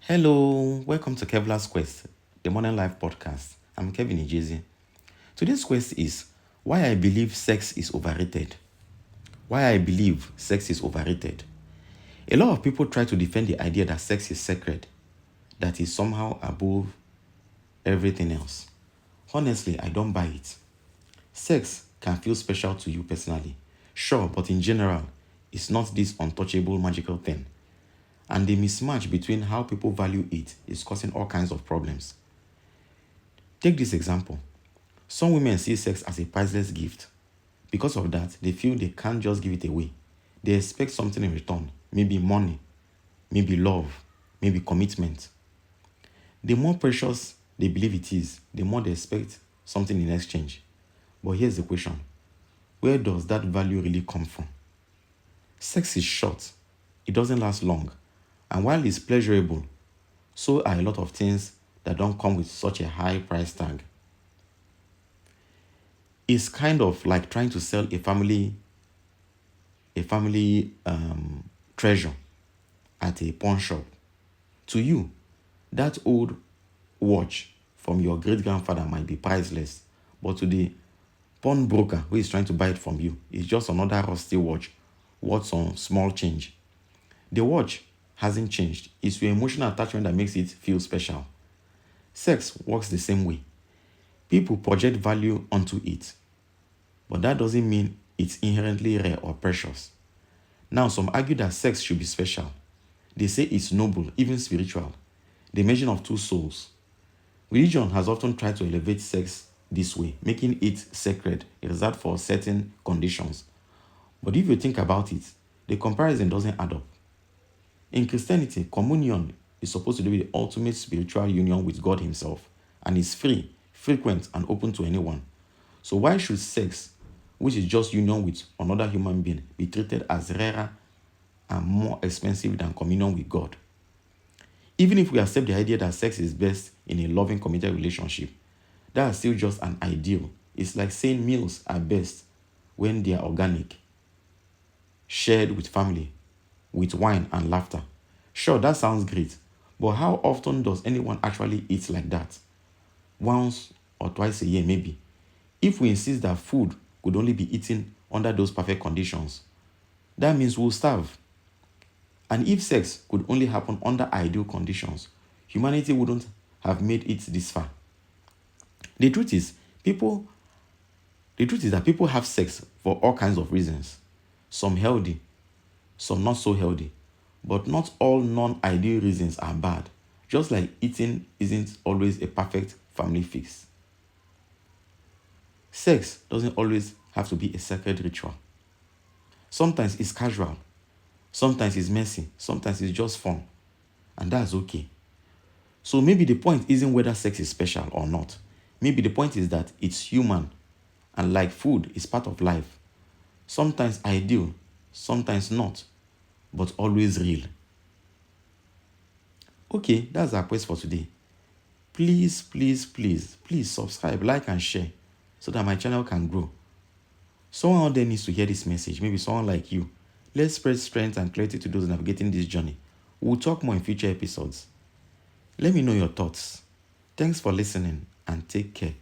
Hello, welcome to Kevlar's Quest, the Modern Life podcast. I'm Kevin Ijezi. Today's quest is why I believe sex is overrated. Why I believe sex is overrated. A lot of people try to defend the idea that sex is sacred, that is somehow above everything else. Honestly, I don't buy it. Sex can feel special to you personally, sure, but in general, it's not this untouchable magical thing. And the mismatch between how people value it is causing all kinds of problems. Take this example. Some women see sex as a priceless gift. Because of that, they feel they can't just give it away. They expect something in return, maybe money, maybe love, maybe commitment. The more precious they believe it is, the more they expect something in exchange. But here's the question. Where does that value really come from? Sex is short. It doesn't last long. And while it's pleasurable, so are a lot of things that don't come with such a high price tag. It's kind of like trying to sell a family treasure at a pawn shop. To you, that old watch from your great grandfather might be priceless, but to the pawnbroker who is trying to buy it from you, it's just another rusty watch worth some small change. The watch hasn't changed. It's your emotional attachment that makes it feel special. Sex works the same way. People project value onto it, but that doesn't mean it's inherently rare or precious. Now, some argue that sex should be special. They say it's noble, even spiritual, the measure of two souls. Religion has often tried to elevate sex this way, making it sacred, reserved for certain conditions. But if you think about it, the comparison doesn't add up. In Christianity, communion is supposed to be the ultimate spiritual union with God Himself, and is free, frequent, and open to anyone. So why should sex, which is just union with another human being, be treated as rarer and more expensive than communion with God? Even if we accept the idea that sex is best in a loving, committed relationship, that's still just an ideal. It's like saying meals are best when they are organic, shared with family, with wine and laughter. Sure, that sounds great, but how often does anyone actually eat like that? Once or twice a year, maybe. If we insist that food could only be eaten under those perfect conditions, that means we'll starve. And if sex could only happen under ideal conditions, humanity wouldn't have made it this far. The truth is, people the truth is that people have sex for all kinds of reasons. Some healthy, some not so healthy. But not all non-ideal reasons are bad. Just like eating isn't always a perfect family fix. Sex doesn't always have to be a sacred ritual. Sometimes it's casual. Sometimes it's messy. Sometimes it's just fun. And that's okay. So maybe the point isn't whether sex is special or not. Maybe the point is that it's human. And like food, is part of life. Sometimes ideal, sometimes not, but always real. Okay, that's our quest for today. Please, please, please, please subscribe, like, and share so that my channel can grow. Someone out there needs to hear this message, maybe someone like you. Let's spread strength and clarity to those navigating this journey. We'll talk more in future episodes. Let me know your thoughts. Thanks for listening and take care.